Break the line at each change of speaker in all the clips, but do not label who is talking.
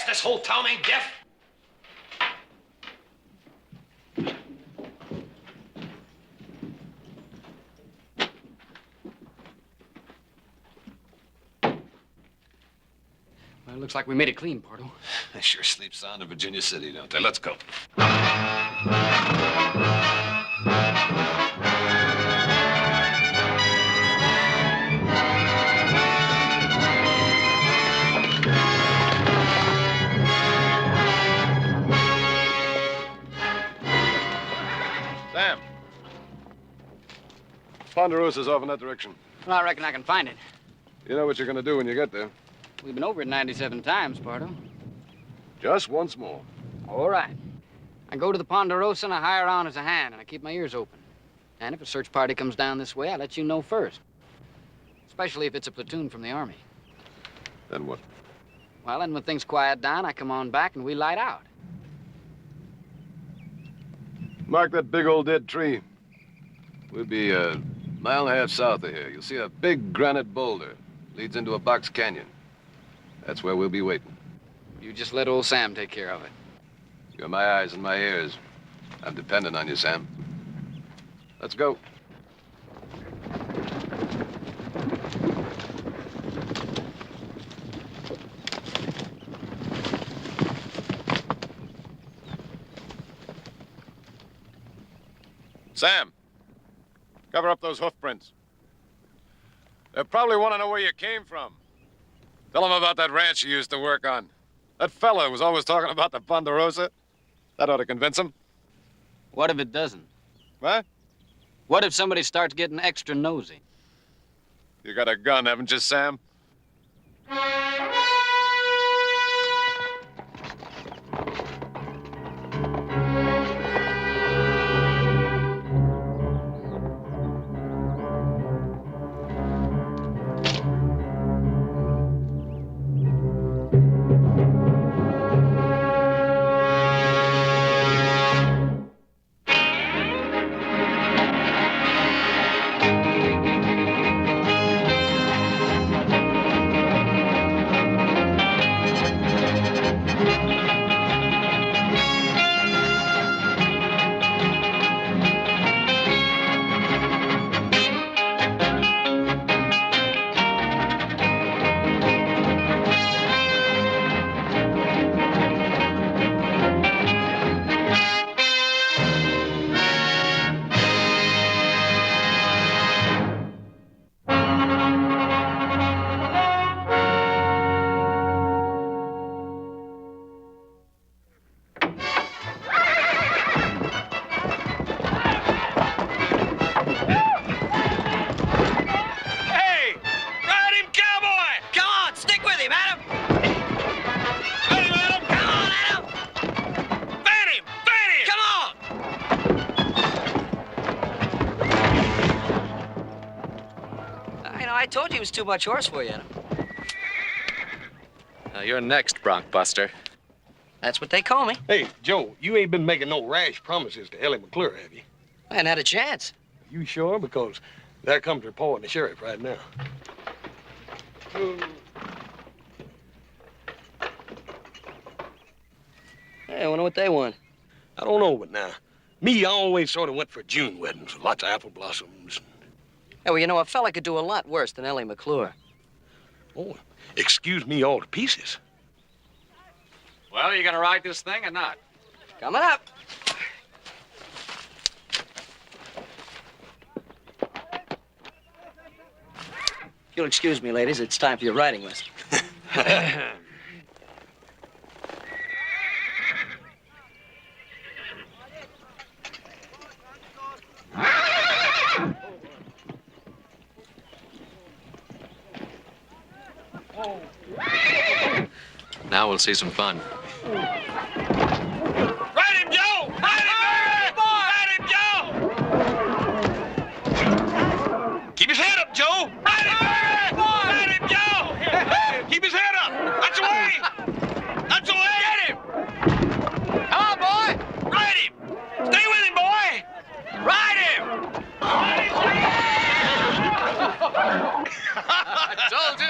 guess this whole town ain't deaf?
Well, it looks like we made it clean, Pardo.
They sure sleep sound in Virginia City, don't they? Let's go.
Sam. Ponderosa's off in that direction.
Well, I reckon I can find it.
You know what you're gonna do when you get there.
We've been over it 97 times, Pardo.
Just once more.
All right. I go to the Ponderosa and I hire on as a hand, and I keep my ears open. And if a search party comes down this way, I let you know first. Especially if it's a platoon from the Army.
Then what?
Well, then when things quiet down, I come on back and we light out.
Mark that big old dead tree. We'll be a mile and a half south of here. You'll see a big granite boulder. Leads into a box canyon. That's where we'll be waiting.
You just let old Sam take care of it.
You're my eyes and my ears. I'm dependent on you, Sam. Let's go. Sam, cover up those hoof prints. They probably want to know where you came from. Tell them about that ranch you used to work on. That fella was always talking about the Ponderosa. That ought to convince them.
What if it doesn't?
What?
What if somebody starts getting extra nosy?
You got a gun, haven't you, Sam?
I told you he was too much horse for you.
You're next, Bronc Buster.
That's what they call me.
Hey, Joe, you ain't been making no rash promises to Ellie McClure, have you?
I hadn't had a chance.
You sure? Because there comes her paw and the sheriff right now.
Hey, I wonder what they want.
I don't know, but now, me, I always sort of went for June weddings, lots of apple blossoms.
Hey, well, you know, a fella could do a lot worse than Ellie McClure.
Oh, excuse me all to pieces.
Well, are you gonna ride this thing or not?
Coming up. If you'll excuse me, ladies, it's time for your riding lesson.
Now we'll see some fun.
Ride him, Joe! Ride him, baby! Ride him, Joe! Keep his head up, Joe! Ride him, baby! Ride him, Joe! Keep his head up! That's the way! That's the way! Get him! Come on, boy! Ride him! Stay with him, boy! Ride him! Ride him, Joe!
I told you.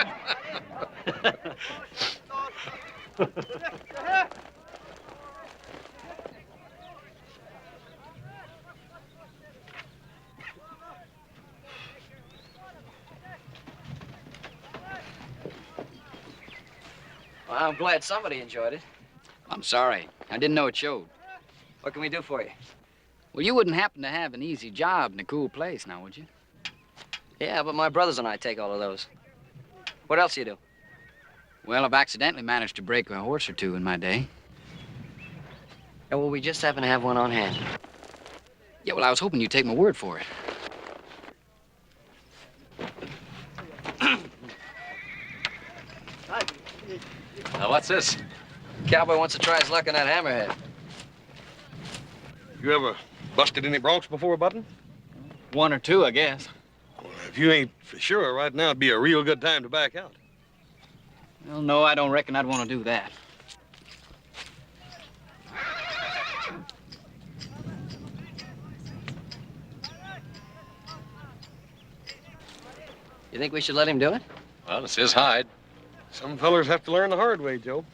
Well, I'm glad somebody enjoyed it.
I'm sorry. I didn't know it showed.
What can we do for you?
Well, you wouldn't happen to have an easy job in a cool place now, would you?
Yeah, but my brothers and I take all of those. What else do you do?
Well, I've accidentally managed to break a horse or two in my day.
Yeah, well, we just happen to have one on hand.
Yeah, well, I was hoping you'd take my word for it.
Now, what's this?
Cowboy wants to try his luck on that hammerhead.
You ever busted any broncs before, Button?
One or two, I guess.
Well, if you ain't for sure, right now would be a real good time to back out.
Well, no, I don't reckon I'd want to do that.
You think we should let him do it?
Well, it's his hide.
Some fellers have to learn the hard way, Joe.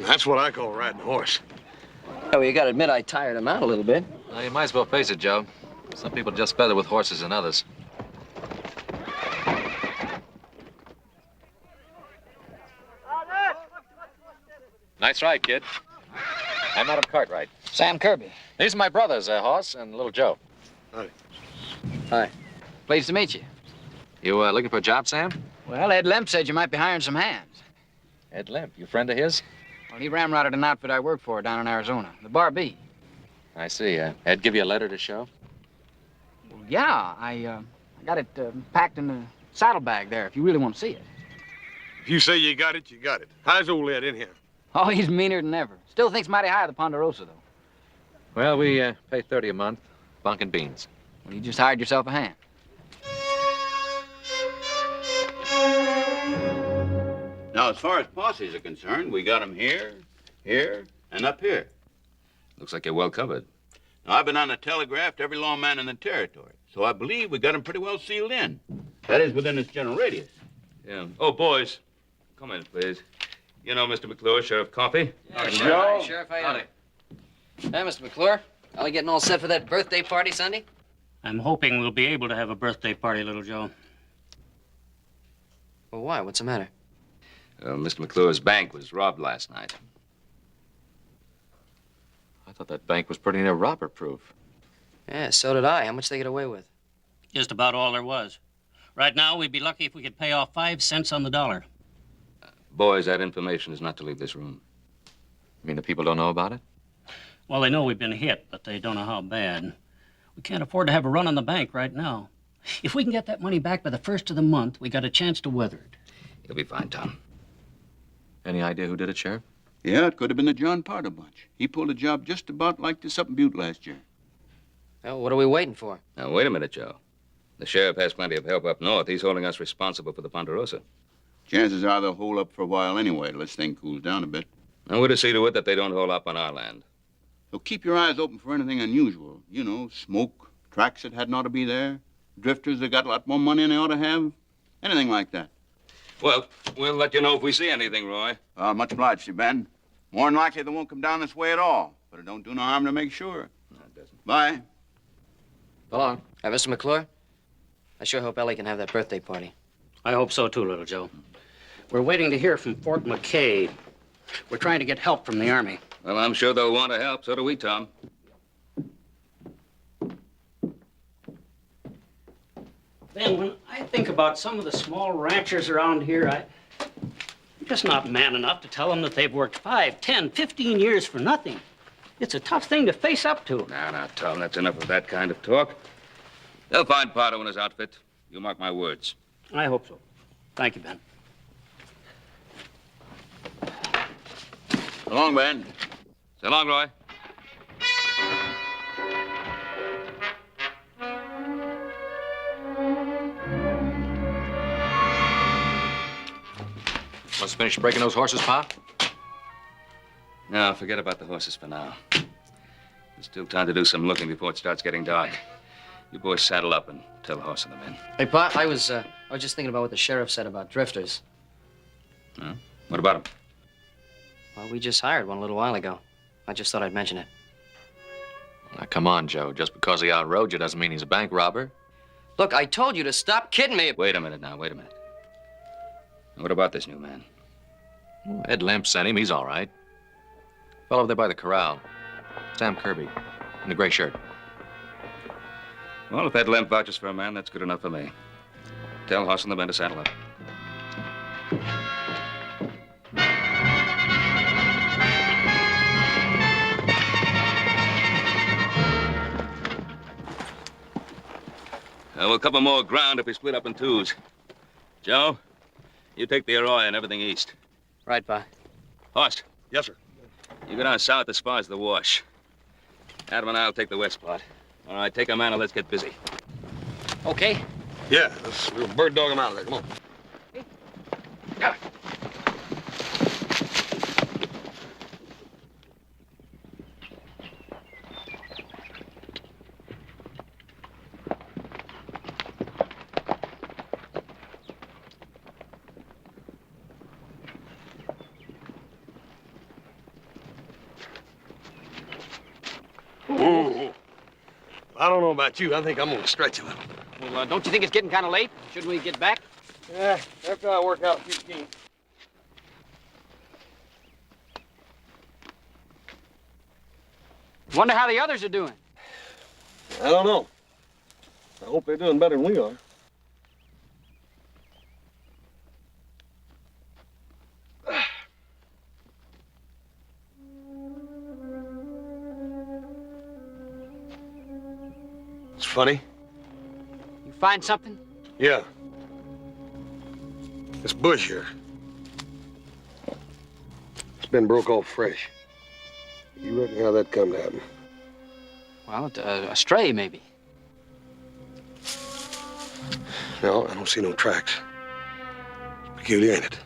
That's what I call riding a horse.
Oh, you gotta admit I tired him out a little bit.
Well, you might as well face it, Joe. Some people just better with horses than others. Nice ride, kid. I'm Adam Cartwright.
Sam Kirby.
These are my brothers, Hoss and Little Joe.
Hi.
Pleased to meet you.
You looking for a job, Sam?
Well, Ed Lemp said you might be hiring some hands.
Ed Lemp, you friend of his?
Well, he ramrodded an outfit I work for down in Arizona, the Bar B.
I see. Ed give you a letter to show?
Well, yeah, I got it packed in the saddlebag there, if you really want to see it.
If you say you got it, you got it. How's old Ed in here?
Oh, he's meaner than ever. Still thinks mighty high of the Ponderosa, though.
Well, we pay $30 a month, bunk and beans.
Well, you just hired yourself a hand.
Now, as far as posses are concerned, we got them here, here, and up here.
Looks like you're well covered.
Now, I've been on the telegraph to every lawman in the territory, so I believe we got them pretty well sealed in. That is, within this general radius.
Yeah. Oh, boys, come in, please. You know Mr. McClure, Sheriff Coffey?
Yeah, Sheriff. Sheriff, how you doing? Hey, Mr. McClure. Are we getting all set for that birthday party Sunday?
I'm hoping we'll be able to have a birthday party, little Joe.
Well, why? What's the matter?
Mr. McClure's bank was robbed last night.
I thought that bank was pretty near robber-proof.
Yeah, so did I. How much they get away with?
Just about all there was. Right now, we'd be lucky if we could pay off 5 cents on the dollar.
Boys, that information is not to leave this room.
You mean the people don't know about it?
Well, they know we've been hit, but they don't know how bad. We can't afford to have a run on the bank right now. If we can get that money back by the first of the month, we got a chance to weather it.
You'll be fine, Tom.
Any idea who did it, Sheriff?
Yeah, it could have been the John Parter bunch. He pulled a job just about like this up in Butte last year.
Well, what are we waiting for?
Now, wait a minute, Joe. The sheriff has plenty of help up north. He's holding us responsible for the Ponderosa.
Chances are they'll hold up for a while anyway, till this thing cools down a bit.
And we're to see to it that they don't hold up on our land.
So keep your eyes open for anything unusual. You know, smoke, tracks that hadn't ought to be there, drifters that got a lot more money than they ought to have, anything like that.
Well, we'll let you know if we see anything, Roy.
Much obliged to you, Ben. More than likely they won't come down this way at all, but it don't do no harm to make sure.
No, it doesn't.
Bye.
So long.
Hey, Mr. McClure, I sure hope Ellie can have that birthday party.
I hope so, too, little Joe. We're waiting to hear from Fort McKay. We're trying to get help from the Army.
Well, I'm sure they'll want to help. So do we, Tom.
Ben, when I think about some of the small ranchers around here, I'm just not man enough to tell them that they've worked 5, 10, 15 years for nothing. It's a tough thing to face up to.
Now, Tom, that's enough of that kind of talk. They'll find Pardo and his outfit. You mark my words.
I hope so. Thank you, Ben.
So long, Ben.
So long, Roy.
Must finish breaking those horses, Pa?
No, forget about the horses for now. There's still time to do some looking before it starts getting dark. You boys saddle up and tell the horse and the men.
Hey, Pa, I was just thinking about what the sheriff said about drifters.
Huh? What about them?
Well, we just hired one a little while ago. I just thought I'd mention it.
Now, come on, Joe. Just because he outrode you doesn't mean he's a bank robber.
Look, I told you to stop kidding me.
Wait a minute now, wait a minute. What about this new man?
Well, Ed Lemp sent him. He's all right. Fellow over there by the corral. Sam Kirby. In the gray shirt.
Well, if Ed Lemp vouches for a man, that's good enough for me. Tell Hoss and the men to saddle up. We'll cover more ground if we split up in twos. Joe, you take the Arroyo and everything east.
Right, Pa.
Horst,
Yes, sir.
you go down south as far as the wash. Adam and I'll take the west part. All right, take a man and let's get busy.
Okay.
Yeah, we'll bird dog him out of there. Come on. Ooh. I don't know about you. I think I'm going to stretch a little.
Well, don't you think it's getting kind of late? Shouldn't we get back?
Yeah, after I work out a few schemes.
Wonder how the others are doing.
I don't know. I hope they're doing better than we are. It's funny.
You find something?
Yeah. This bush here. It's been broke off fresh. You reckon how that come to happen?
Well, a stray, maybe.
No, I don't see no tracks. It's peculiar, ain't it?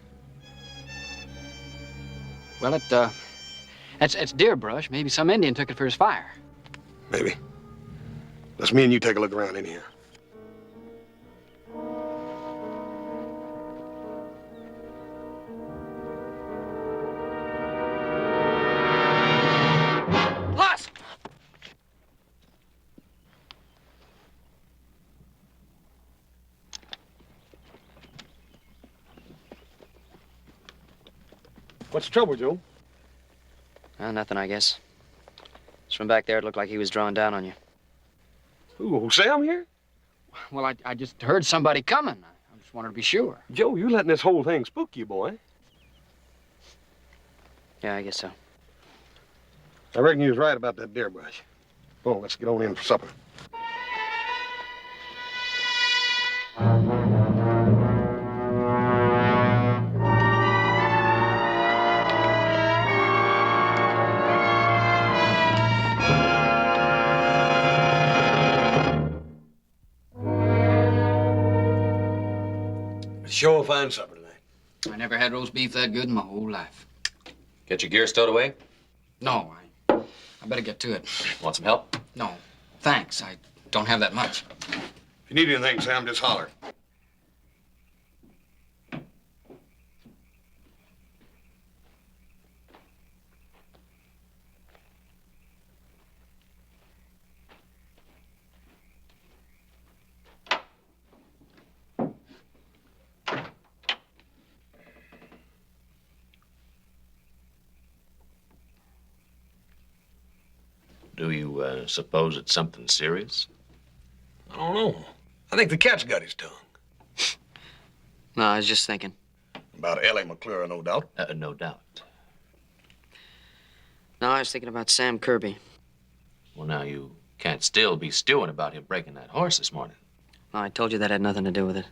Well, it's deer brush. Maybe some Indian took it for his fire.
Maybe. Let's me and you take a look around in here.
Plus!
What's the trouble, Joe?
Nothing, I guess. It's from back there. It looked like he was drawing down on you.
Ooh, Sam here?
Well, I just heard somebody coming. I just wanted to be sure.
Joe, you letting this whole thing spook you, boy.
Yeah, I guess so.
I reckon you was right about that deer brush. Come on, let's get on in for supper. Sure will find supper tonight.
I never had roast beef that good in my whole life.
Get your gear stowed away?
No, I better get to it.
Want some help?
No, thanks. I don't have that much.
If you need anything, Sam, just holler.
Do you suppose it's something serious?
I don't know. I think the cat's got his tongue.
No, I was just thinking.
About Ellie McClure, no doubt.
No doubt.
No, I was thinking about Sam Kirby.
Well, now you can't still be stewing about him breaking that horse this morning.
No, I told you that had nothing to do with it.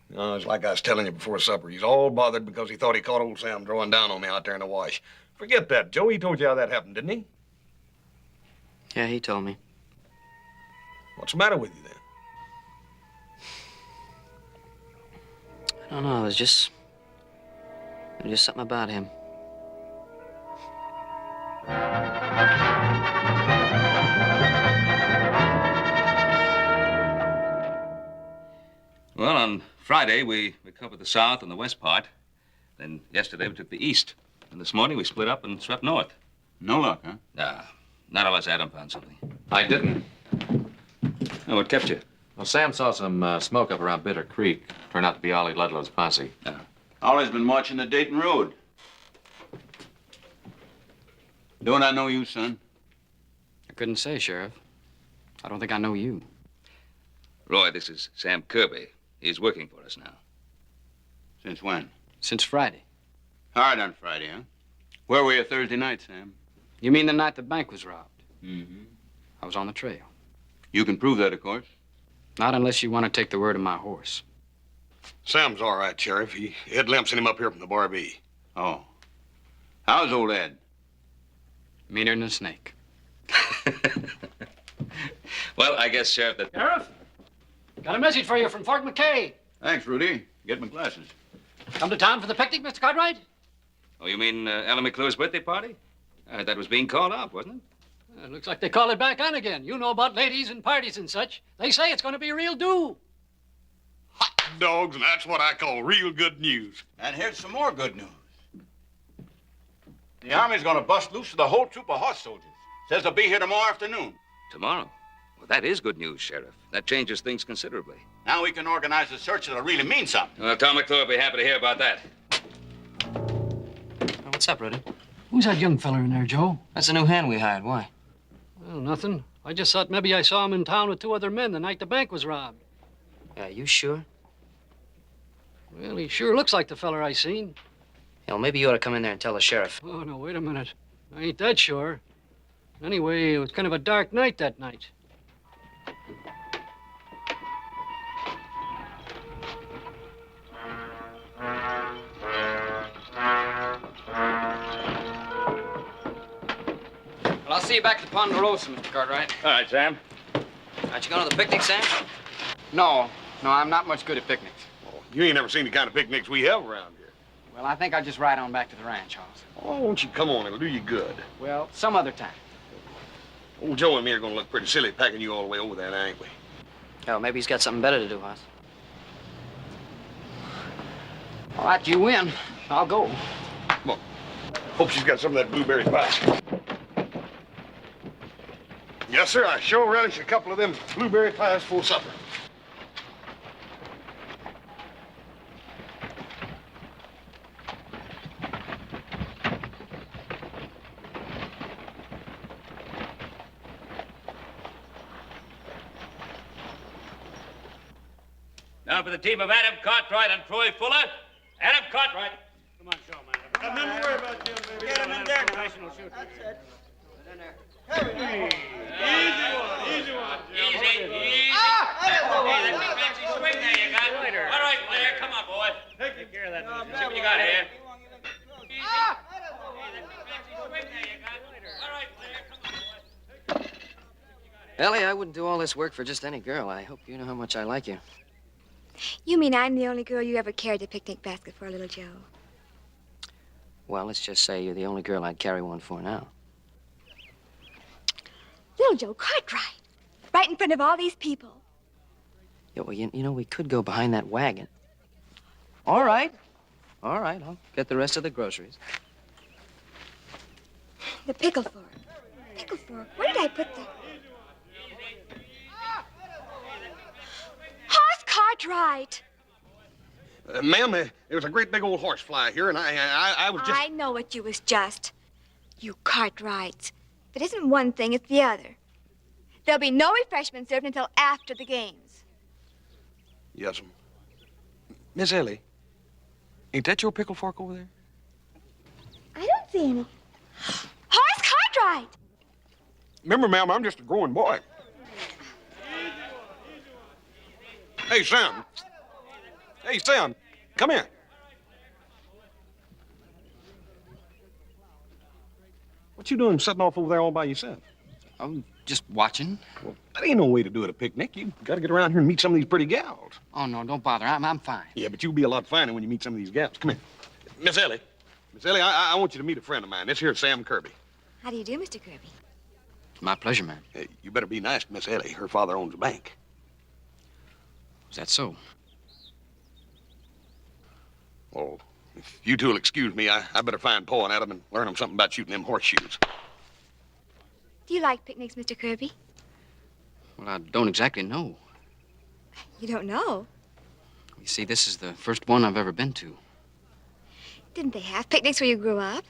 No, it's like I was telling you before supper. He's all bothered because he thought he caught old Sam drawing down on me out there in the wash. Forget that, Joe. He told you how that happened, didn't he?
Yeah, he told me.
What's the matter with you, then?
I don't know. There's just something about him.
Well, on Friday, we covered the south and the west part. Then yesterday, we took the east. And this morning, we split up and swept north.
No luck, huh?
Nah, not unless Adam found something.
I didn't.
Oh, what kept you?
Well, Sam saw some smoke up around Bitter Creek. Turned out to be Ollie Ludlow's posse.
Ollie's been watching the Dayton Road. Don't I know you, son?
I couldn't say, Sheriff. I don't think I know you.
Roy, this is Sam Kirby. He's working for us now.
Since when?
Since Friday.
Hard on Friday, huh? Where were you Thursday night, Sam?
You mean the night the bank was robbed?
Mm-hmm.
I was on the trail.
You can prove that, of course.
Not unless you want to take the word of my horse.
Sam's all right, Sheriff. Ed Lemp sent him up here from the Bar B.
Oh. How's old Ed?
Meaner than a snake.
Well, I guess, Sheriff, that...
Sheriff, got a message for you from Fort McKay.
Thanks, Rudy. Get my glasses.
Come to town for the picnic, Mr. Cartwright?
Oh, you mean Ellen McClure's birthday party? I heard that was being called off, wasn't it?
Looks like they call it back on again. You know about ladies and parties and such. They say it's going to be a real do.
Hot dogs, and that's what I call real good news.
And here's some more good news. The Army's gonna bust loose with a whole troop of horse soldiers. Says they'll be here tomorrow afternoon.
Tomorrow? Well, that is good news, Sheriff. That changes things considerably.
Now we can organize a search that'll really mean something.
Well, Tom McClure will be happy to hear about that.
What's up, Rudy?
Who's that young feller in there, Joe?
That's a new hand we hired. Why?
Well, nothing. I just thought maybe I saw him in town with 2 other men the night the bank was robbed.
You sure?
Well, he sure looks like the feller I seen.
Hell, maybe you ought to come in there and tell the sheriff.
Oh, no, wait a minute. I ain't that sure. Anyway, it was kind of a dark night that night.
Well, I'll see you back at the Ponderosa, Mr. Cartwright.
All right, Sam.
Aren't you going to the picnic, Sam?
No, I'm not much good at picnics.
Oh, you ain't never seen the kind of picnics we have around here.
Well, I think I'll just ride on back to the ranch house.
Oh, won't you come on? It'll do you good.
Well, some other time.
Old Joe and me are gonna look pretty silly packing you all the way over there, ain't we?
Hell, maybe he's got something better to do, Hoss.
All right, you win. I'll go.
Come on. Hope she's got some of that blueberry pie. Yes, sir. I sure relish a couple of them blueberry pies for supper.
Now for the team of Adam Cartwright and Troy Fuller. Adam Cartwright.
Come on, show, man.
Nothing to worry about, Jim, baby. Get him in there now. That's it. Easy one.
Easy. Hey, that's a fancy swing there you got. All right, player, come on, boy.
Take care of that.
See what you got here. Easy. Hey, that's a fancy swing there you got. All right, player, come on, boy.
Ellie, I wouldn't do all this work for just any girl. I hope you know how much I like you.
You mean I'm the only girl you ever carried a picnic basket for, little Joe?
Well, let's just say you're the only girl I'd carry one for now.
Little Joe Cartwright. Right in front of all these people.
Yeah, well, you know, we could go behind that wagon. All right. I'll get the rest of the groceries.
The pickle fork. Pickle fork? Where did I put the... Horse Cartwright!
Ma'am, there was a great big old horsefly here, and I was just...
I know what you was just. You Cartwrights. If it isn't one thing, it's the other. There'll be no refreshments served until after the games.
Yes'm. Miss Ellie, ain't that your pickle fork over there?
I don't see any. Horse Cartwright!
Remember, ma'am, I'm just a growing boy. Hey, Sam. Hey, Sam, come here. What you doing sitting off over there all by yourself?
I'm just watching.
Well, that ain't no way to do it at a picnic. You gotta get around here and meet some of these pretty gals.
Oh, no, don't bother. I'm fine.
Yeah, but you'll be a lot finer when you meet some of these gals. Come here. Miss Ellie. Miss Ellie, I want you to meet a friend of mine. This here's Sam Kirby.
How do you do, Mr. Kirby?
My pleasure, ma'am.
Hey, you better be nice to Miss Ellie. Her father owns a bank.
Is that so?
Oh, if you two will excuse me, I better find Paul and Adam and learn them something about shooting them horseshoes.
Do you like picnics, Mr. Kirby?
Well, I don't exactly know.
You don't know?
You see, this is the first one I've ever been to.
Didn't they have picnics where you grew up?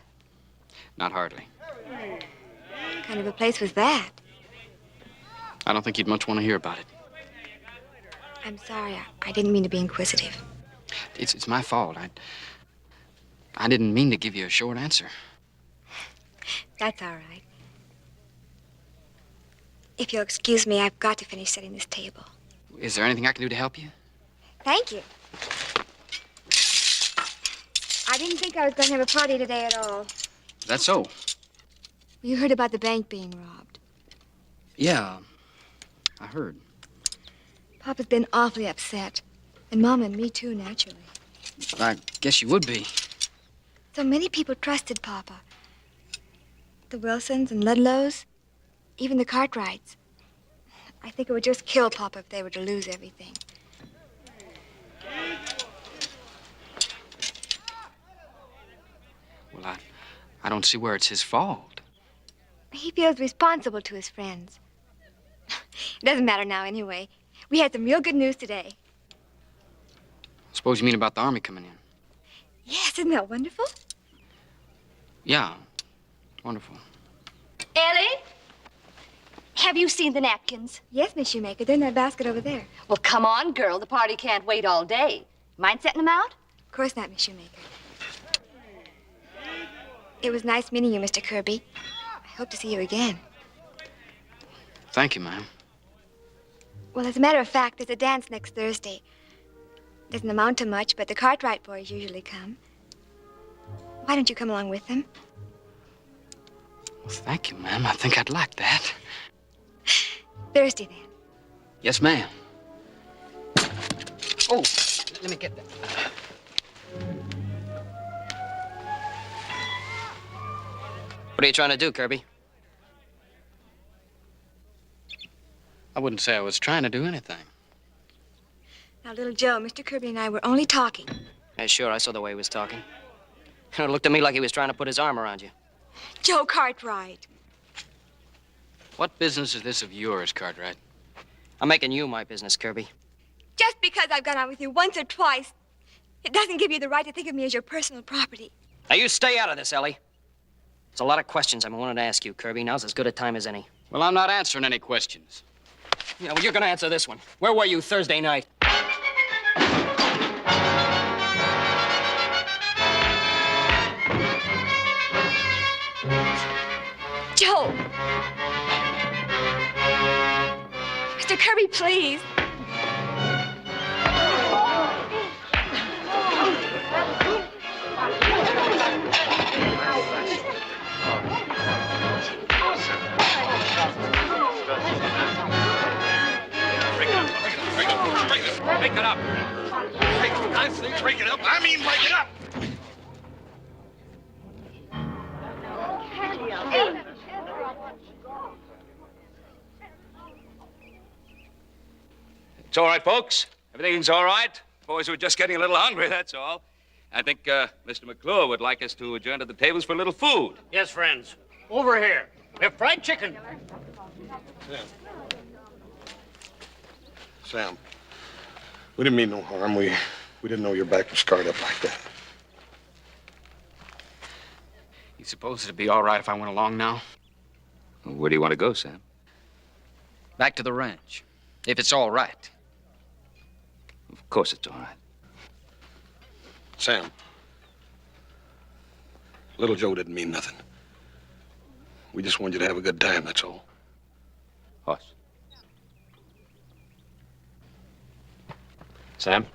Not hardly.
What kind of a place was that?
I don't think you'd much want to hear about it.
I'm sorry. I didn't mean to be inquisitive.
It's my fault. I didn't mean to give you a short answer.
That's all right. If you'll excuse me, I've got to finish setting this table.
Is there anything I can do to help you?
Thank you. I didn't think I was going to have a party today at all.
Is that so?
You heard about the bank being robbed.
Yeah, I heard.
Papa's been awfully upset. And Mama and me, too, naturally.
Well, I guess you would be.
So many people trusted Papa. The Wilsons and Ludlows, even the Cartwrights. I think it would just kill Papa if they were to lose everything.
Well, I don't see where it's his fault.
He feels responsible to his friends. It doesn't matter now anyway. We had some real good news today.
Suppose you mean about the Army coming in?
Yes, isn't that wonderful?
Yeah, wonderful.
Ellie? Have you seen the napkins?
Yes, Miss Shoemaker. They're in that basket over there.
Well, come on, girl. The party can't wait all day. Mind setting them out?
Of course not, Miss Shoemaker. It was nice meeting you, Mr. Kirby. I hope to see you again.
Thank you, ma'am.
Well, as a matter of fact, there's a dance next Thursday. Doesn't amount to much, but the Cartwright boys usually come. Why don't you come along with them?
Well, thank you, ma'am. I think I'd like that.
Thursday, then.
Yes, ma'am. Oh, let me get that.
What are you trying to do, Kirby?
I wouldn't say I was trying to do anything.
Now, little Joe, Mr. Kirby and I were only talking.
Yeah, sure, I saw the way he was talking. It looked to me like he was trying to put his arm around you.
Joe Cartwright.
What business is this of yours, Cartwright?
I'm making you my business, Kirby.
Just because I've gone out with you once or twice, it doesn't give you the right to think of me as your personal property.
Now, you stay out of this, Ellie. There's a lot of questions I wanted to ask you, Kirby. Now's as good a time as any.
Well, I'm not answering any questions.
Yeah, well, you're gonna answer this one. Where were you Thursday night?
Joe! Mr. Kirby, please.
Break it up. I say break it up. I mean break it up.
It's all right, folks. Everything's all right. The boys were just getting a little hungry, that's all. I think Mr. McClure would like us to adjourn to the tables for a little food.
Yes, friends. Over here. We have fried chicken.
Sam, we didn't mean no harm. We didn't know your back was scarred up like that.
You suppose it'd be all right if I went along now?
Where do you want to go, Sam?
Back to the ranch, if it's all right.
Of course it's all right.
Sam, little Joe didn't mean nothing. We just wanted you to have a good time, that's all.
Hoss.
Sam?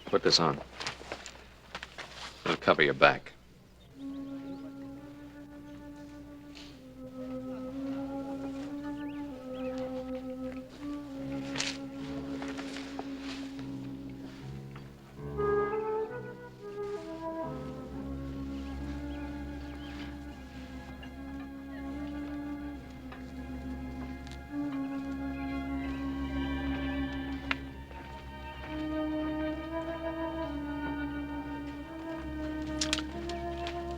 Put this on. It'll cover your back.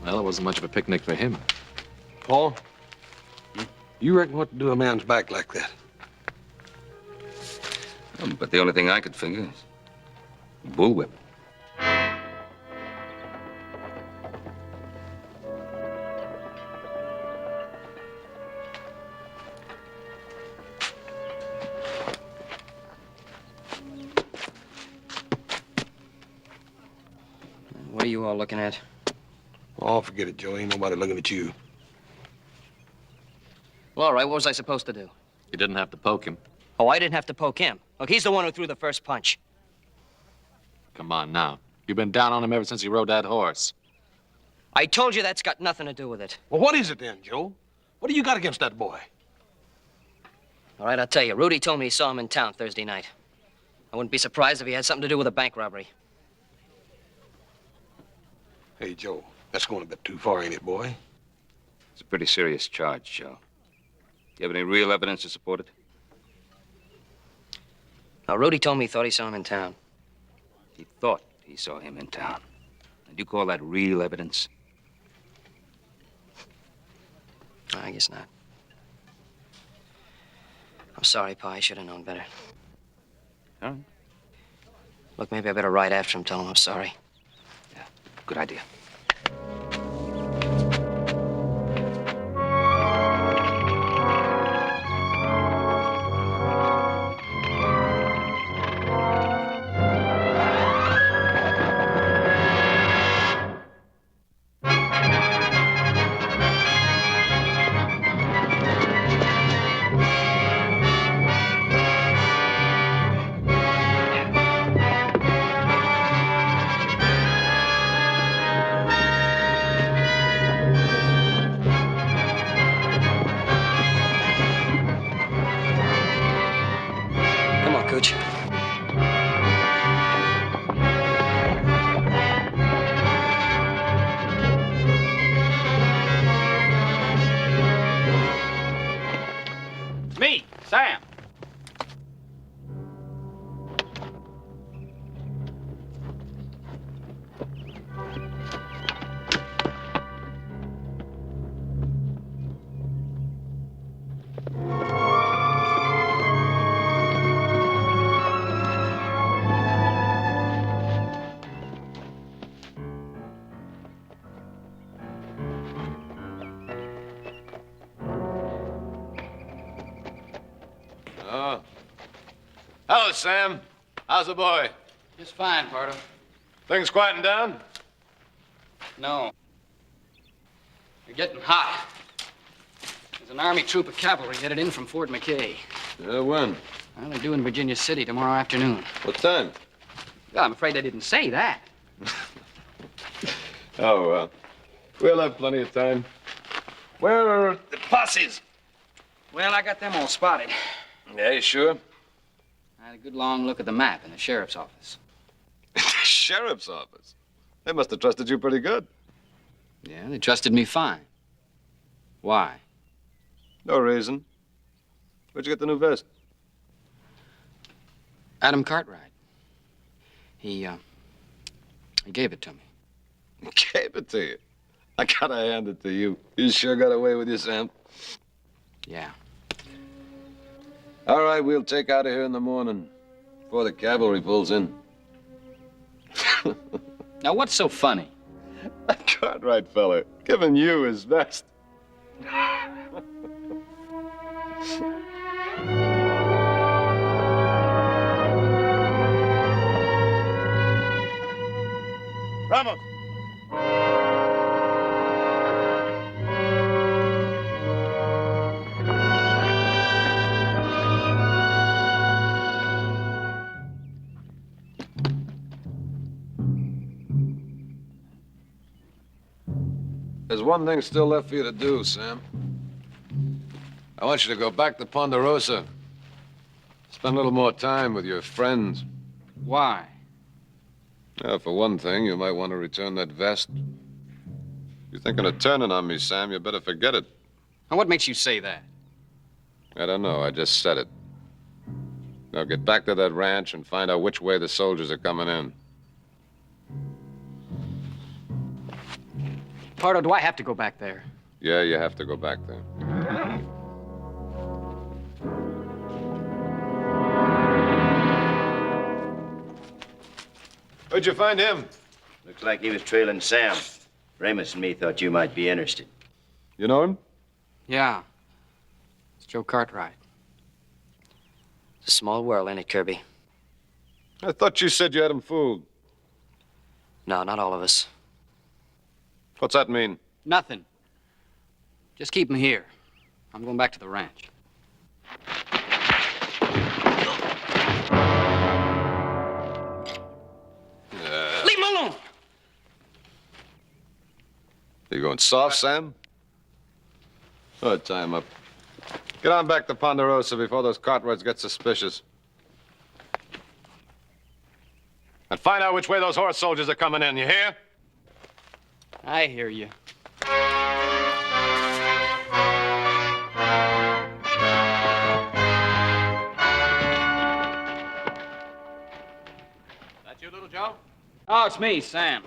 Well, it wasn't much of a picnic for him.
Paul, you reckon what to do a man's back like that?
But the only thing I could figure is bullwhip.
What are you all looking at?
Oh, forget it, Joe. Ain't nobody looking at you.
Well, all right, what was I supposed to do?
You didn't have to poke him.
Oh, I didn't have to poke him. Look, he's the one who threw the first punch.
Come on now. You've been down on him ever since he rode that horse.
I told you that's got nothing to do with it.
Well, what is it then, Joe? What do you got against that boy?
All right, I'll tell you. Rudy told me he saw him in town Thursday night. I wouldn't be surprised if he had something to do with a bank robbery.
Hey, Joe, that's going a bit too far, ain't it, boy?
It's a pretty serious charge, Joe. Do you have any real evidence to support it?
Now, Rudy told me he thought he saw him in town.
He thought he saw him in town. And you call that real evidence?
I guess not. I'm sorry, Pa. I should have known better.
All right.
Look, maybe I better ride after him, tell him I'm sorry.
Yeah, good idea.
Come on, Cooch.
It's me, Sam.
Oh. Hello, Sam. How's the boy?
Just fine, Pardo.
Things quieting down?
No. You're getting hot. There's an army troop of cavalry headed in from Fort McKay.
When?
Well, they're due in Virginia City tomorrow afternoon.
What time?
Well, I'm afraid I didn't say that.
Oh, well. We'll have plenty of time. Where are the posses?
Well, I got them all spotted.
Yeah, you sure?
I had a good long look at the map in the sheriff's office.
Sheriff's office? They must have trusted you pretty good.
Yeah, they trusted me fine. Why?
No reason. Where'd you get the new vest?
Adam Cartwright. He gave it to me.
Gave it to you. I gotta hand it to you. You sure got away with you, Sam.
Yeah.
All right, we'll take out of here in the morning before the cavalry pulls in.
Now, what's so funny?
That Cartwright fella giving you his vest.
Ramos.
There's one thing still left for you to do, Sam. I want you to go back to Ponderosa. Spend a little more time with your friends.
Why?
For one thing, you might want to return that vest. You're thinking of turning on me, Sam. You better forget it.
Now, what makes you say that?
I don't know. I just said it. Now get back to that ranch and find out which way the soldiers are coming in.
Pardo, do I have to go back there?
Yeah, you have to go back there. Where'd you find him?
Looks like he was trailing Sam. Ramus and me thought you might be interested.
You know him?
Yeah. It's Joe Cartwright.
It's a small world, ain't it, Kirby?
I thought you said you had him fooled.
No, not all of us.
What's that mean?
Nothing. Just keep him here. I'm going back to the ranch. Leave him alone!
You going soft, Sam? Oh, tie him up. Get on back to Ponderosa before those Cartwrights get suspicious. And find out which way those horse soldiers are coming in, you hear?
I hear you.
That you, little Joe?
Oh, it's me, Sam.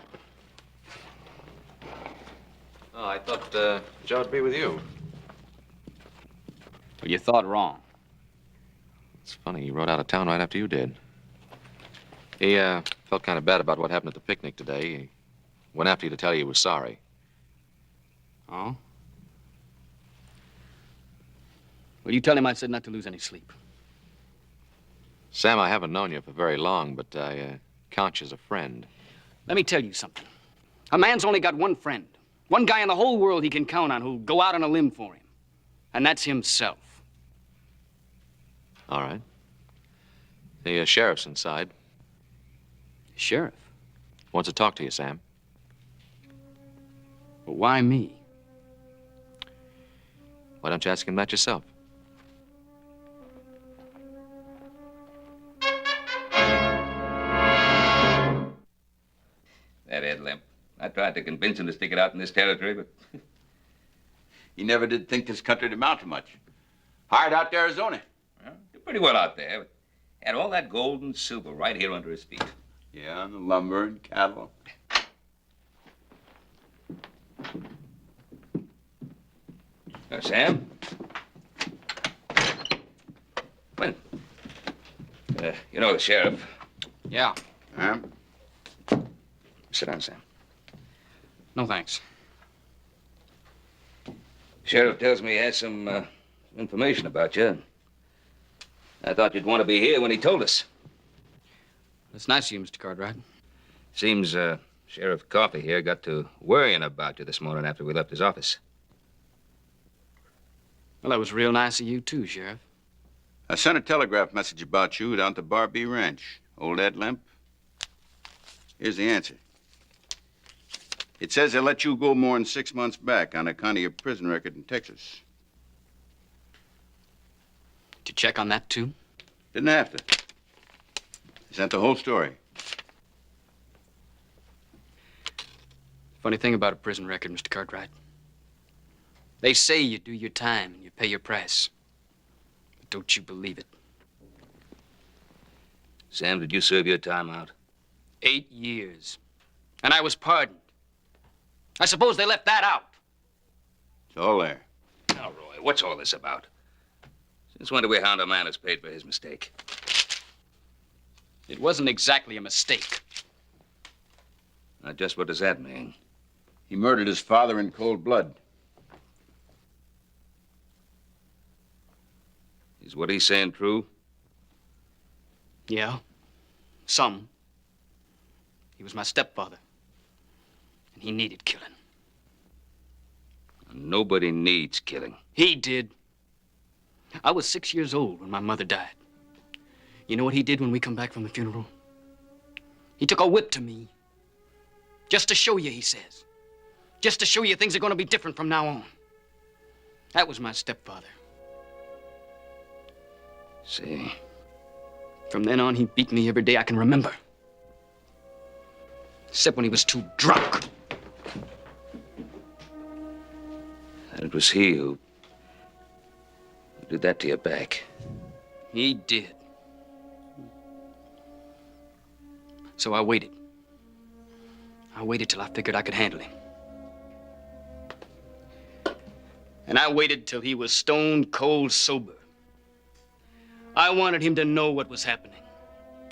Oh, I thought Joe'd be with you.
Well, you thought wrong.
It's funny, he rode out of town right after you did. He felt kind of bad about what happened at the picnic today. He went after you to tell you he was sorry.
Oh? Well, you tell him I said not to lose any sleep.
Sam, I haven't known you for very long, but I count you as a friend.
Let me tell you something. A man's only got one friend. One guy in the whole world he can count on who'll go out on a limb for him. And that's himself.
All right. The sheriff's inside.
Sheriff?
Wants to talk to you, Sam.
But why me?
Why don't you ask him that yourself?
That Ed Limp. I tried to convince him to stick it out in this territory, but
He never did think this country to amount to much. Hired out to Arizona.
well, did pretty well out there. But had all that gold and silver right here under his feet.
Yeah, and the lumber and cattle.
Sam? Well, you know the sheriff.
Yeah.
Huh?
Sit down, Sam.
No, thanks.
Sheriff tells me he has some information about you. I thought you'd want to be here when he told us.
That's nice of you, Mr. Cartwright.
Seems Sheriff Coffey here got to worrying about you this morning after we left his office.
Well, that was real nice of you, too, Sheriff.
I sent a telegraph message about you down to Barbie Ranch. Old Ed Limp. Here's the answer. It says they let you go more than 6 months back on account of your prison record in Texas.
Did you check on that, too?
Didn't have to. They sent the whole story.
Funny thing about a prison record, Mr. Cartwright. They say you do your time and you pay your price. But don't you believe it.
Sam, did you serve your time out?
8 years. And I was pardoned. I suppose they left that out.
It's all there.
Now, Roy, what's all this about? Since when do we hound a man who's paid for his mistake?
It wasn't exactly a mistake.
Now, just what does that mean?
He murdered his father in cold blood.
Is what he's saying true?
Yeah. Some. He was my stepfather. And he needed killing.
Nobody needs killing.
He did. I was 6 years old when my mother died. You know what he did when we come back from the funeral? He took a whip to me. Just to show you, he says. Just to show you things are going to be different from now on. That was my stepfather.
See.
From then on, he beat me every day I can remember. Except when he was too drunk.
And it was he who did that to your back.
He did. So I waited. I waited till I figured I could handle him. And I waited till he was stone cold sober. I wanted him to know what was happening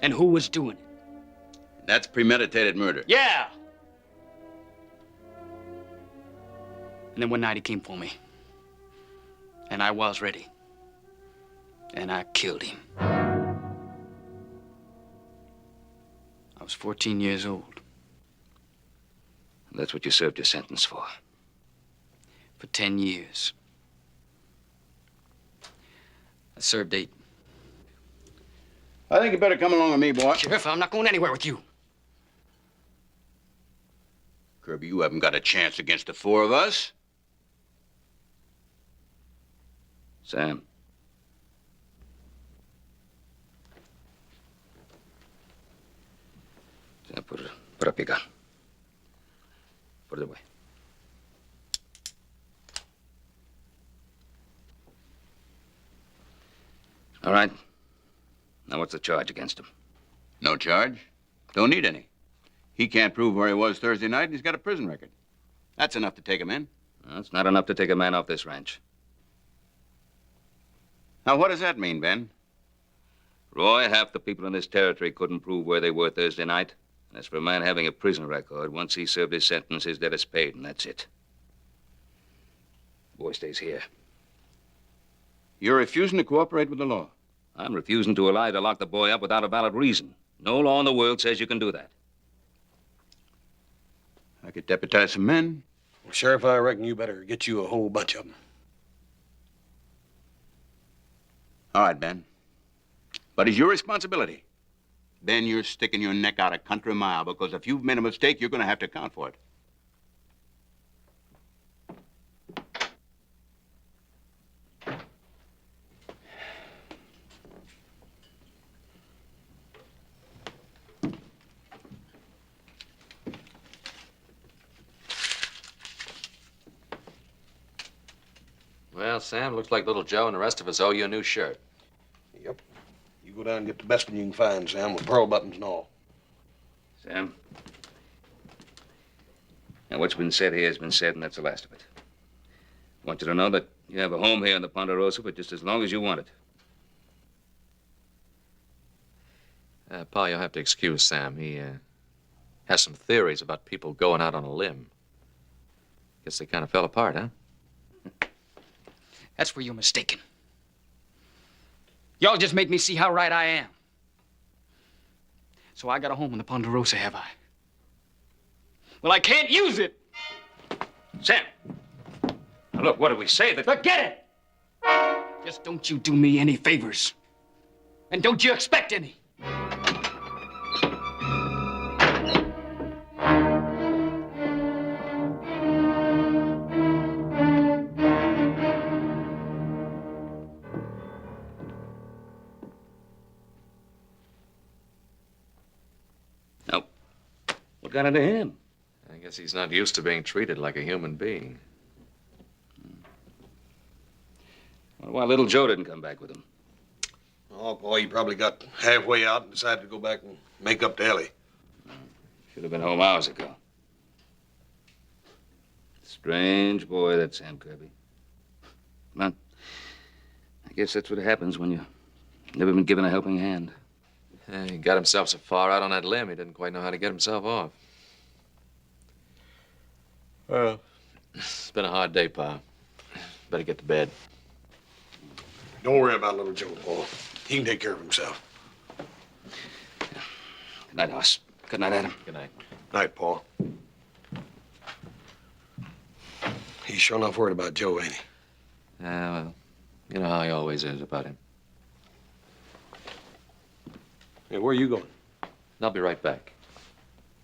and who was doing it.
That's premeditated murder.
Yeah. And then one night he came for me. And I was ready. And I killed him. I was 14 years old.
That's what you served your sentence for.
For 10 years. I served 8.
I think you better come along with me, boy.
Sheriff, I'm not going anywhere with you.
Kirby, you haven't got a chance against the 4 of us.
Sam. Sam, put up your gun. Put it away. All right. Now, what's the charge against him?
No charge. Don't need any. He can't prove where he was Thursday night, and he's got a prison record. That's enough to take him in.
That's not enough to take a man off this ranch.
Now, what does that mean, Ben?
Roy, half the people in this territory couldn't prove where they were Thursday night. And as for a man having a prison record, once he served his sentence, his debt is paid, and that's it. The boy stays here.
You're refusing to cooperate with the law.
I'm refusing to allow you to lock the boy up without a valid reason. No law in the world says you can do that.
I could deputize some men.
Well, Sheriff, I reckon you better get you a whole bunch of them.
All right, Ben. But it's your responsibility. Then you're sticking your neck out a country mile, because if you've made a mistake, you're going to have to account for it.
Well, Sam, looks like little Joe and the rest of us owe you a new shirt.
Yep. You go down and get the best one you can find, Sam, with pearl buttons and all.
Sam? Now, what's been said here has been said, and that's the last of it. I want you to know that you have a home here in the Ponderosa for just as long as you want it.
Pa, you'll have to excuse Sam. He has some theories about people going out on a limb. Guess they kind of fell apart, huh?
That's where you're mistaken. Y'all just made me see how right I am. So I got a home in the Ponderosa, have I? Well, I can't use it.
Sam! Now, look, what did we say?
Forget it! Just don't you do me any favors. And don't you expect any.
What got into him?
I guess he's not used to being treated like a human being.
Well, why little Joe didn't come back with him?
Oh, boy, he probably got halfway out and decided to go back and make up to Ellie.
Should have been home hours ago. Strange boy, that Sam Kirby. Well, I guess that's what happens when you've never been given a helping hand.
He got himself so far out on that limb, he didn't quite know how to get himself off. Well, it's been a hard day, Pa. Better get to bed.
Don't worry about little Joe, Paul. He can take care of himself.
Good night, Hoss. Good night, Adam.
Good night.
Night, Paul. He's sure enough worried about Joe, ain't he?
Well, you know how he always is about him.
Hey, where are you going?
I'll be right back.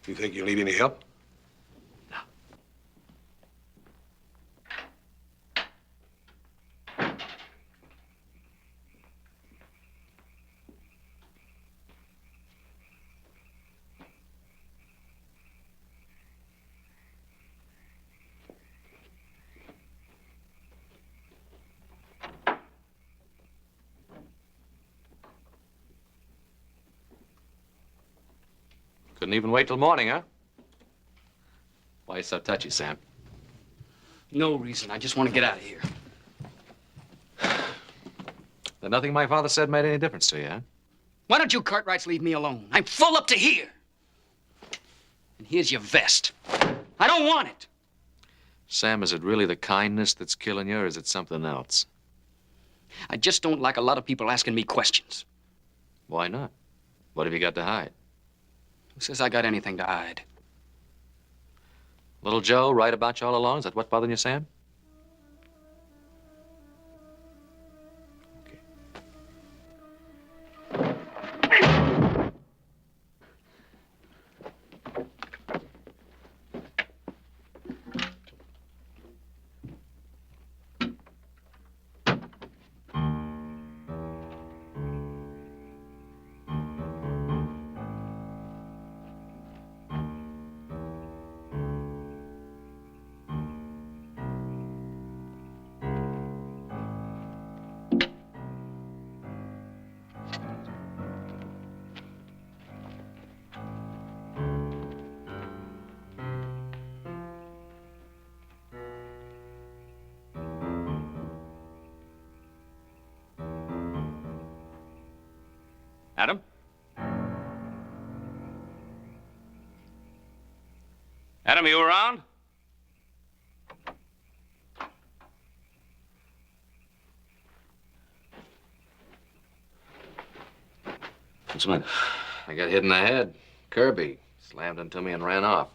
You think you'll need any help?
Couldn't even wait till morning, huh? Why you so touchy, Sam?
No reason. I just want to get out of here.
Then nothing my father said made any difference to you, huh?
Why don't you Cartwrights leave me alone? I'm full up to here. And here's your vest. I don't want it.
Sam, is it really the kindness that's killing you, or is it something else?
I just don't like a lot of people asking me questions.
Why not? What have you got to hide?
Who says I got anything to hide?
Little Joe right about you all along? Is that what's bothering you, Sam?
Adam? Adam, are you around?
What's the matter? I got hit in the head. Kirby slammed into me and ran off.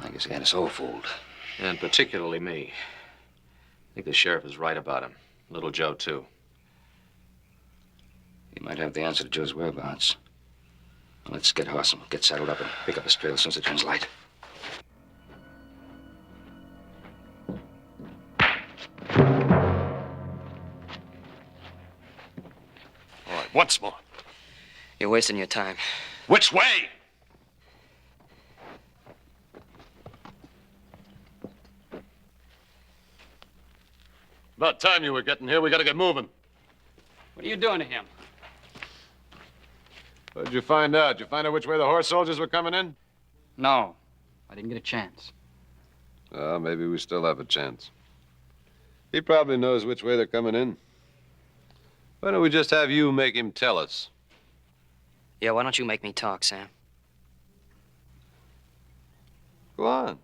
I guess he had us all fooled.
And particularly me. I think the sheriff is right about him. Little Joe, too.
He might have the answer to Joe's whereabouts. Well, let's get horse and get saddled up and pick up his trail as soon as it turns light.
All right, once more.
You're wasting your time.
Which way? About time you were getting here. We gotta get moving.
What are you doing to him?
What did you find out? Did you find out which way the horse soldiers were coming in?
No, I didn't get a chance.
Well, maybe we still have a chance. He probably knows which way they're coming in. Why don't we just have you make him tell us?
Yeah, why don't you make me talk, Sam?
Go on.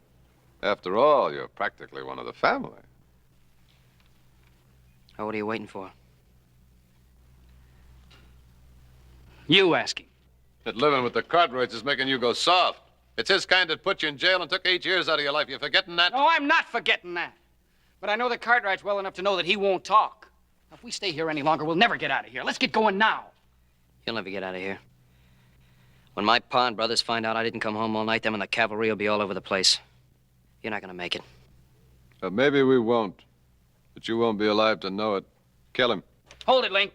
After all, you're practically one of the family.
Oh, what are you waiting for?
You ask him.
That living with the Cartwrights is making you go soft. It's his kind that put you in jail and took 8 years out of your life. You forgetting that?
No, I'm not forgetting that. But I know the Cartwrights well enough to know that he won't talk. If we stay here any longer, we'll never get out of here. Let's get going now.
You'll never get out of here. When my pa and brothers find out I didn't come home all night, them and the cavalry will be all over the place. You're not gonna make it.
Maybe we won't. But you won't be alive to know it. Kill him.
Hold it, Link.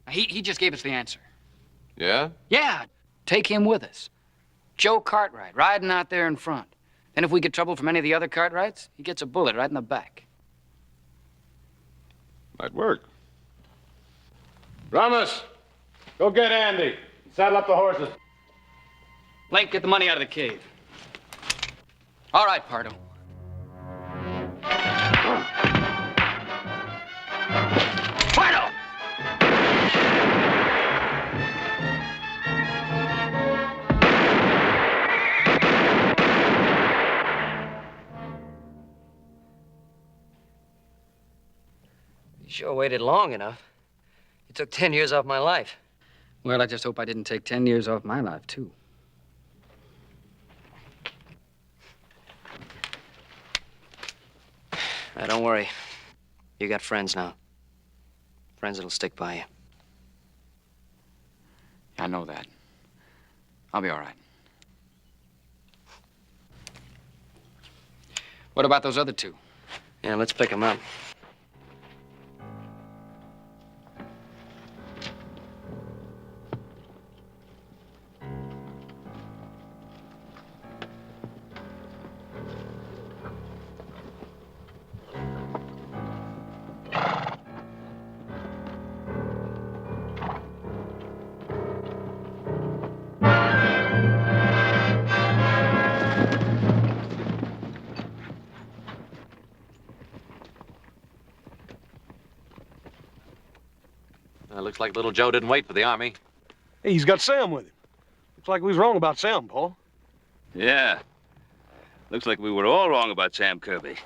He just gave us the answer.
Yeah?
Yeah, take him with us. Joe Cartwright, riding out there in front. Then if we get trouble from any of the other Cartwrights, he gets a bullet right in the back.
Might work. Ramos, go get Andy. Saddle up the horses.
Link, get the money out of the cave. All right, Pardo. Pardo!
You sure waited long enough. You took 10 years off my life.
Well, I just hope I didn't take 10 years off my life, too.
Now, don't worry. You got friends now. Friends that'll stick by you.
I know that. I'll be all right. What about those other two?
Yeah, let's pick them up.
Looks like little Joe didn't wait for the Army.
Hey, he's got Sam with him. Looks like we was wrong about Sam, Paul.
Yeah. Looks like we were all wrong about Sam Kirby.